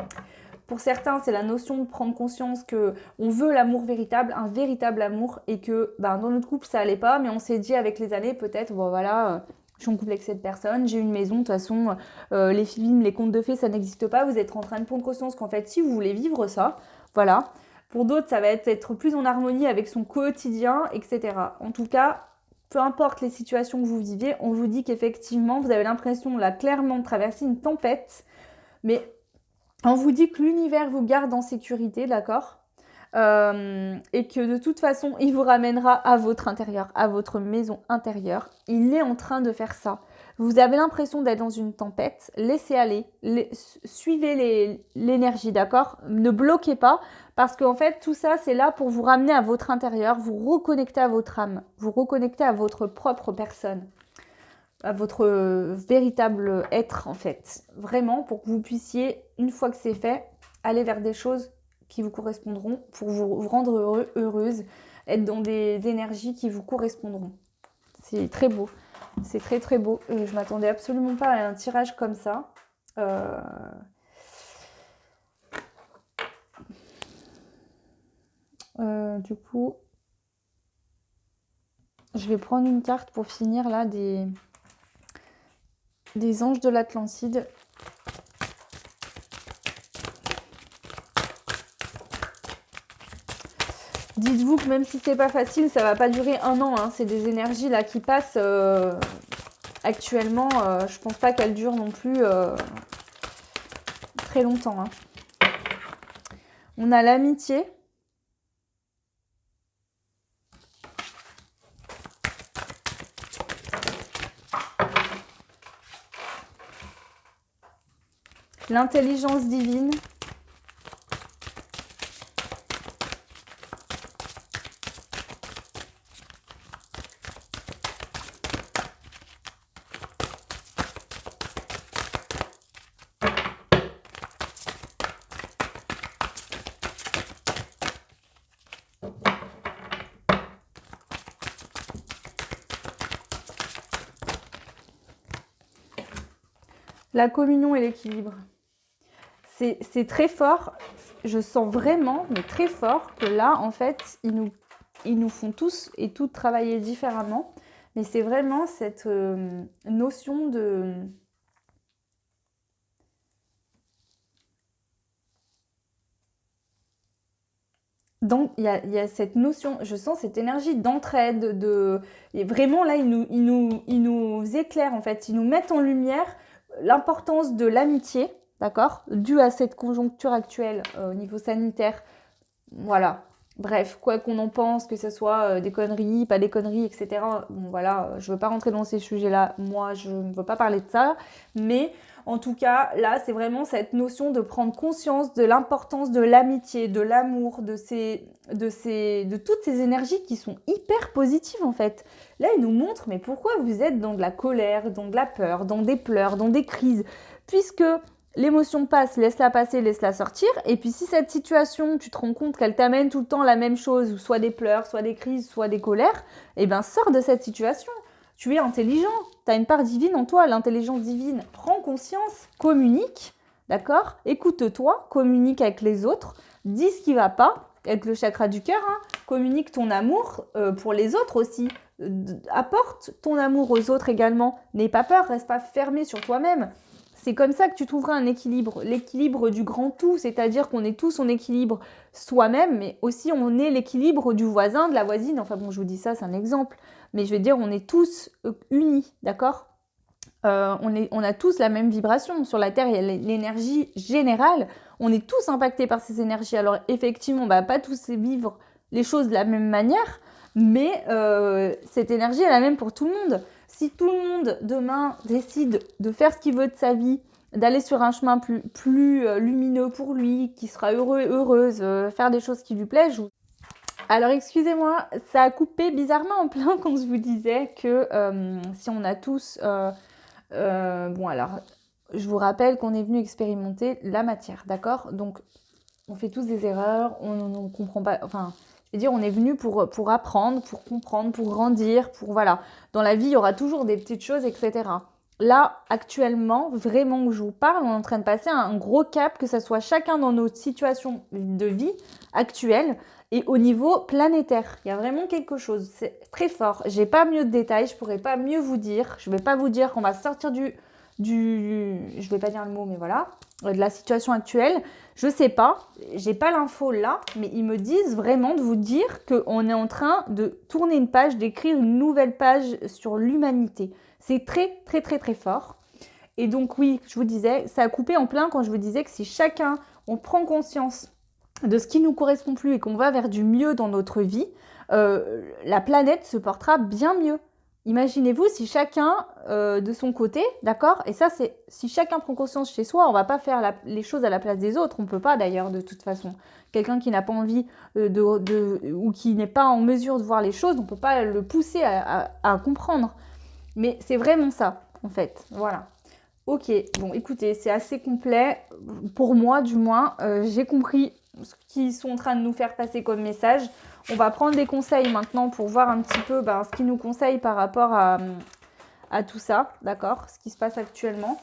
Pour certains, c'est la notion de prendre conscience qu'on veut l'amour véritable, un véritable amour, et que dans notre couple, ça allait pas, mais on s'est dit avec les années, peut-être, je suis en couple avec cette personne, j'ai une maison, de toute façon, les films, les contes de fées, ça n'existe pas. Vous êtes en train de prendre conscience qu'en fait, si vous voulez vivre ça, voilà. Pour d'autres, ça va être plus en harmonie avec son quotidien, etc. En tout cas, peu importe les situations que vous vivez, on vous dit qu'effectivement, vous avez l'impression, là, clairement, de traverser une tempête, mais on vous dit que l'univers vous garde en sécurité, d'accord ? Et que de toute façon, il vous ramènera à votre intérieur, à votre maison intérieure. Il est en train de faire ça. Vous avez l'impression d'être dans une tempête, laissez aller, suivez l'énergie, d'accord ? Ne bloquez pas, parce qu'en fait, tout ça, c'est là pour vous ramener à votre intérieur, vous reconnecter à votre âme, vous reconnecter à votre propre personne, à votre véritable être, en fait. Vraiment, pour que vous puissiez, une fois que c'est fait, aller vers des choses qui vous correspondront pour vous rendre heureuse, être dans des énergies qui vous correspondront. C'est très beau. C'est très très beau. Je m'attendais absolument pas à un tirage comme ça. Du coup, je vais prendre une carte pour finir là des anges de l'Atlantide. Dites-vous que même si c'est pas facile, ça va pas durer 1 an. Hein. C'est des énergies là qui passent actuellement. Je pense pas qu'elles durent non plus très longtemps. Hein. On a l'amitié. L'intelligence divine. La communion et l'équilibre. C'est très fort. Je sens vraiment, mais très fort, que là, en fait, ils nous font tous et toutes travailler différemment. Mais c'est vraiment cette notion de... Donc, il y a cette notion, je sens cette énergie d'entraide, et vraiment là, ils nous éclairent en fait, ils nous mettent en lumière l'importance de l'amitié, d'accord, due à cette conjoncture actuelle au niveau sanitaire. Voilà. Bref, quoi qu'on en pense, que ce soit des conneries, pas des conneries, etc. Bon, voilà, je veux pas rentrer dans ces sujets-là. Moi, je ne veux pas parler de ça. Mais en tout cas, là, c'est vraiment cette notion de prendre conscience de l'importance de l'amitié, de l'amour, de toutes ces énergies qui sont hyper positives, en fait. Là, il nous montre, mais pourquoi vous êtes dans de la colère, dans de la peur, dans des pleurs, dans des crises, puisque... L'émotion passe, laisse-la passer, laisse-la sortir. Et puis si cette situation, tu te rends compte qu'elle t'amène tout le temps la même chose, soit des pleurs, soit des crises, soit des colères, eh bien sors de cette situation. Tu es intelligent, tu as une part divine en toi, l'intelligence divine. Prends conscience, communique, d'accord ? Écoute-toi, communique avec les autres, dis ce qui ne va pas, avec le chakra du cœur, hein. Communique ton amour pour les autres aussi. Apporte ton amour aux autres également. N'aie pas peur, reste pas fermé sur toi-même. c'est comme ça que tu trouveras un équilibre, l'équilibre du grand tout, c'est-à-dire qu'on est tous en équilibre soi-même, mais aussi on est l'équilibre du voisin, de la voisine. Enfin bon, je vous dis ça, c'est un exemple, mais je veux dire, on est tous unis, d'accord? On a tous la même vibration. Sur la Terre, il y a l'énergie générale. On est tous impactés par ces énergies. Alors effectivement, on va pas tous vivre les choses de la même manière, mais cette énergie est la même pour tout le monde. Si tout le monde demain décide de faire ce qu'il veut de sa vie, d'aller sur un chemin plus lumineux pour lui, qui sera heureux, heureuse, faire des choses qui lui plaisent. Alors excusez-moi, ça a coupé bizarrement en plein quand je vous disais que si on a tous... bon alors, je vous rappelle qu'on est venu expérimenter la matière, d'accord? Donc, on fait tous des erreurs, on ne comprend pas... Enfin, je veux dire, on est venu pour apprendre, pour comprendre, pour grandir, pour... Voilà. Dans la vie, il y aura toujours des petites choses, etc. Là, actuellement, vraiment que je vous parle, on est en train de passer un gros cap, que ce soit chacun dans notre situation de vie actuelle et au niveau planétaire. Il y a vraiment quelque chose, c'est très fort. J'ai pas mieux de détails, je pourrais pas mieux vous dire. Je vais pas vous dire qu'on va sortir je vais pas dire le mot, mais voilà, de la situation actuelle. Je sais pas, j'ai pas l'info là, mais ils me disent vraiment de vous dire qu'on est en train de tourner une page, d'écrire une nouvelle page sur l'humanité. C'est très, très, très, très fort. Et donc oui, je vous disais, ça a coupé en plein quand je vous disais que si chacun, on prend conscience de ce qui nous correspond plus et qu'on va vers du mieux dans notre vie, la planète se portera bien mieux. Imaginez-vous si chacun de son côté, d'accord? Et ça, c'est si chacun prend conscience chez soi, on va pas faire les choses à la place des autres. On peut pas d'ailleurs de toute façon. Quelqu'un qui n'a pas envie ou qui n'est pas en mesure de voir les choses, on peut pas le pousser à comprendre. Mais c'est vraiment ça, en fait. Voilà. Ok, bon, écoutez, c'est assez complet. Pour moi, du moins, j'ai compris ce qu'ils sont en train de nous faire passer comme message. On va prendre des conseils maintenant pour voir un petit peu ce qu'ils nous conseillent par rapport à tout ça, d'accord? Ce qui se passe actuellement.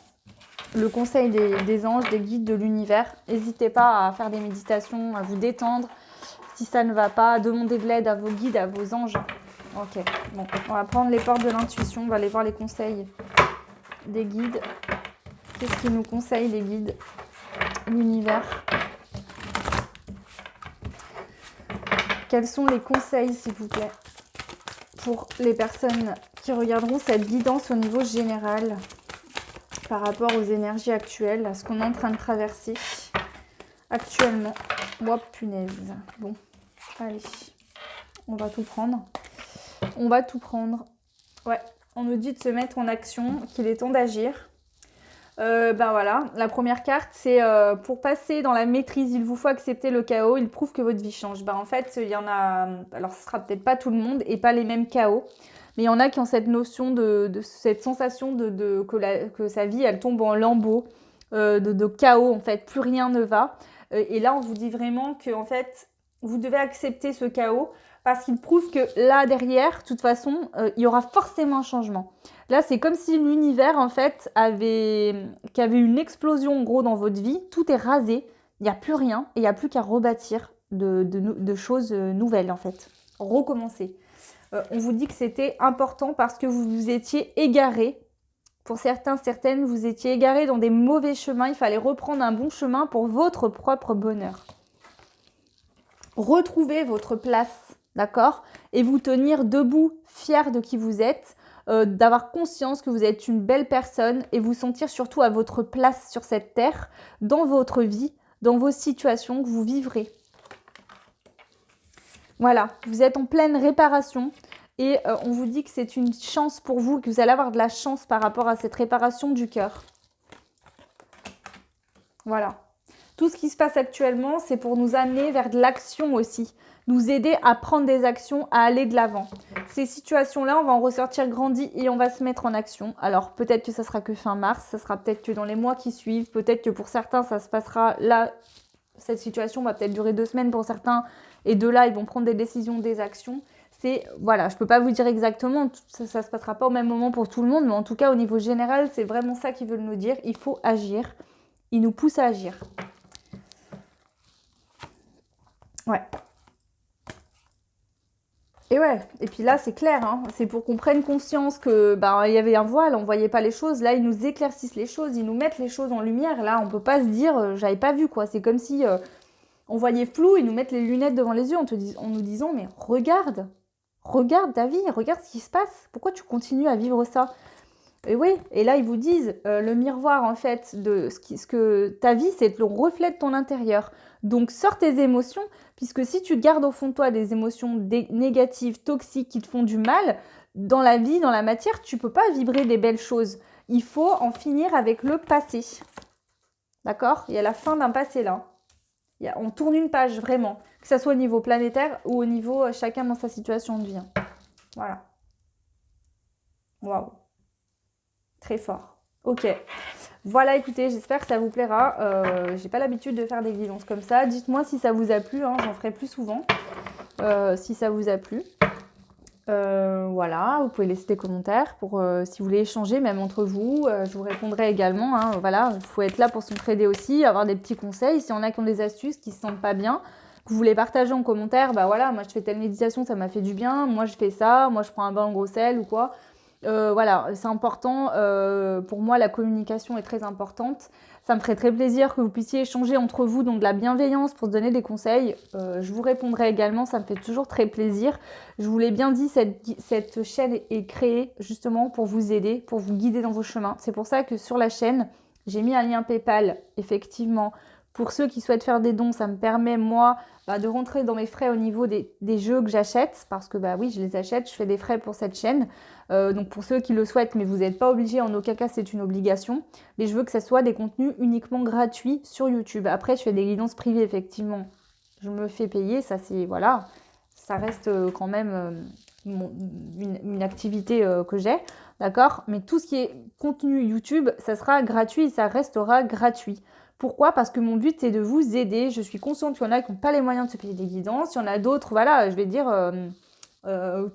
Le conseil des anges, des guides de l'univers. N'hésitez pas à faire des méditations, à vous détendre. Si ça ne va pas, demandez de l'aide à vos guides, à vos anges. Ok, bon, on va prendre les portes de l'intuition, on va aller voir les conseils des guides. Qu'est-ce qu'ils nous conseillent, les guides? L'univers. Quels sont les conseils, s'il vous plaît, pour les personnes qui regarderont cette guidance au niveau général par rapport aux énergies actuelles, à ce qu'on est en train de traverser actuellement? Oh, punaise. Bon, allez, on va tout prendre. On va tout prendre. Ouais, on nous dit de se mettre en action, qu'il est temps d'agir. Voilà, la première carte, c'est pour passer dans la maîtrise, il vous faut accepter le chaos, il prouve que votre vie change. En fait, il y en a, alors ce sera peut-être pas tout le monde et pas les mêmes chaos, mais il y en a qui ont cette notion de cette sensation que sa vie, elle tombe en lambeaux, de chaos, en fait, plus rien ne va. Et là, on vous dit vraiment que, en fait, vous devez accepter ce chaos parce qu'il prouve que là, derrière, de toute façon, il y aura forcément un changement. Là, c'est comme si l'univers, en fait, qu'il y avait une explosion, en gros, dans votre vie. Tout est rasé, il n'y a plus rien et il n'y a plus qu'à rebâtir de choses nouvelles, en fait. Recommencer. On vous dit que c'était important parce que vous vous étiez égarés. Pour certains, certaines, vous étiez égarés dans des mauvais chemins. Il fallait reprendre un bon chemin pour votre propre bonheur. Retrouvez votre place, d'accord? Et vous tenir debout, fiers de qui vous êtes. D'avoir conscience que vous êtes une belle personne et vous sentir surtout à votre place sur cette terre, dans votre vie, dans vos situations que vous vivrez. Voilà, vous êtes en pleine réparation et on vous dit que c'est une chance pour vous, que vous allez avoir de la chance par rapport à cette réparation du cœur. Voilà. Tout ce qui se passe actuellement, c'est pour nous amener vers de l'action aussi. Nous aider à prendre des actions, à aller de l'avant. Ces situations-là, on va en ressortir grandi et on va se mettre en action. Alors peut-être que ça sera que fin mars, ça sera peut-être que dans les mois qui suivent, peut-être que pour certains, ça se passera là. Cette situation va peut-être durer 2 semaines pour certains et de là, ils vont prendre des décisions, des actions. Voilà, je ne peux pas vous dire exactement, ça ne se passera pas au même moment pour tout le monde, mais en tout cas, au niveau général, c'est vraiment ça qu'ils veulent nous dire. Il faut agir. Ils nous poussent à agir. Ouais. Et ouais, et puis là, c'est clair, hein, c'est pour qu'on prenne conscience que il y avait un voile, on voyait pas les choses. Là, ils nous éclaircissent les choses, ils nous mettent les choses en lumière. Là, on peut pas se dire, j'avais pas vu, quoi. C'est comme si on voyait flou, ils nous mettent les lunettes devant les yeux en nous disant, mais regarde ta vie, regarde ce qui se passe. Pourquoi tu continues à vivre ça? Et oui, et là, ils vous disent, le miroir, en fait, de ce que ta vie, c'est le reflet de ton intérieur. Donc, sors tes émotions, puisque si tu gardes au fond de toi des émotions négatives, toxiques, qui te font du mal, dans la vie, dans la matière, tu peux pas vibrer des belles choses. Il faut en finir avec le passé. D'accord? Il y a la fin d'un passé, là. On tourne une page, vraiment. Que ce soit au niveau planétaire ou au niveau chacun dans sa situation de vie. Voilà. Waouh. Très fort. Ok. Voilà, écoutez, j'espère que ça vous plaira. J'ai pas l'habitude de faire des guidances comme ça. Dites-moi si ça vous a plu, hein, j'en ferai plus souvent. Si ça vous a plu. Voilà, vous pouvez laisser des commentaires pour si vous voulez échanger, même entre vous. Je vous répondrai également. Hein, voilà, il faut être là pour s'entraider aussi, avoir des petits conseils. Si on a qui ont des astuces, qui se sentent pas bien, que vous voulez partager en commentaire, bah voilà, moi je fais telle méditation, ça m'a fait du bien. Moi je fais ça, moi je prends un bain en gros sel ou quoi. Voilà, c'est important. Pour moi, la communication est très importante. Ça me ferait très plaisir que vous puissiez échanger entre vous, donc de la bienveillance pour se donner des conseils. Je vous répondrai également, ça me fait toujours très plaisir. Je vous l'ai bien dit, cette chaîne est créée justement pour vous aider, pour vous guider dans vos chemins. C'est pour ça que sur la chaîne, j'ai mis un lien PayPal, effectivement. Pour ceux qui souhaitent faire des dons, ça me permet, moi, de rentrer dans mes frais au niveau des jeux que j'achète. Parce que, oui, je les achète, je fais des frais pour cette chaîne. Donc pour ceux qui le souhaitent, mais vous n'êtes pas obligés, en aucun cas c'est une obligation. Mais je veux que ce soit des contenus uniquement gratuits sur YouTube. Après, je fais des guidances privées, effectivement. Je me fais payer, ça c'est, voilà, ça reste quand même une activité que j'ai, d'accord? Mais tout ce qui est contenu YouTube, ça sera gratuit et ça restera gratuit. Pourquoi? Parce que mon but, c'est de vous aider. Je suis consciente qu'il y en a qui n'ont pas les moyens de se payer des guidances. Il y en a d'autres, voilà, je vais dire...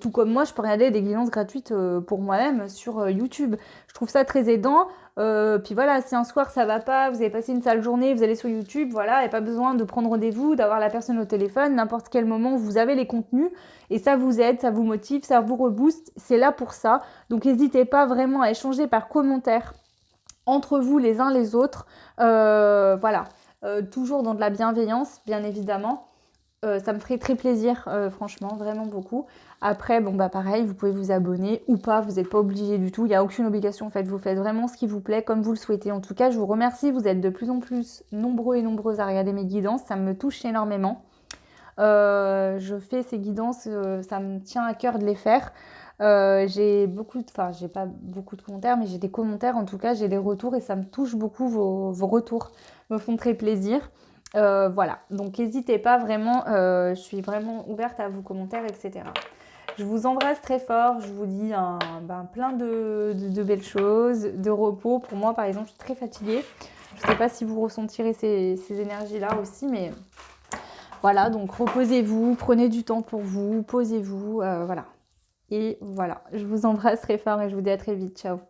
tout comme moi, je peux regarder des guidances gratuites pour moi-même sur YouTube. Je trouve ça très aidant. Puis voilà, si un soir ça va pas, vous avez passé une sale journée, vous allez sur YouTube, voilà, il n'y a pas besoin de prendre rendez-vous, d'avoir la personne au téléphone, n'importe quel moment, vous avez les contenus et ça vous aide, ça vous motive, ça vous rebooste, c'est là pour ça. Donc n'hésitez pas vraiment à échanger par commentaire entre vous les uns les autres. Voilà, toujours dans de la bienveillance, bien évidemment. Ça me ferait très plaisir, franchement, vraiment beaucoup. Après, pareil, vous pouvez vous abonner ou pas, vous n'êtes pas obligé du tout, il n'y a aucune obligation en fait, vous faites vraiment ce qui vous plaît, comme vous le souhaitez. En tout cas, je vous remercie, vous êtes de plus en plus nombreux et nombreuses à regarder mes guidances, ça me touche énormément. Je fais ces guidances, ça me tient à cœur de les faire. J'ai pas beaucoup de commentaires, mais j'ai des commentaires, en tout cas, j'ai des retours et ça me touche beaucoup, vos retours me font très plaisir. Voilà, donc n'hésitez pas vraiment, je suis vraiment ouverte à vos commentaires, etc. Je vous embrasse très fort, je vous dis plein de belles choses, de repos. Pour moi, par exemple, je suis très fatiguée. Je ne sais pas si vous ressentirez ces énergies-là aussi, mais voilà, donc reposez-vous, prenez du temps pour vous, posez-vous, voilà. Et voilà, je vous embrasse très fort et je vous dis à très vite, ciao.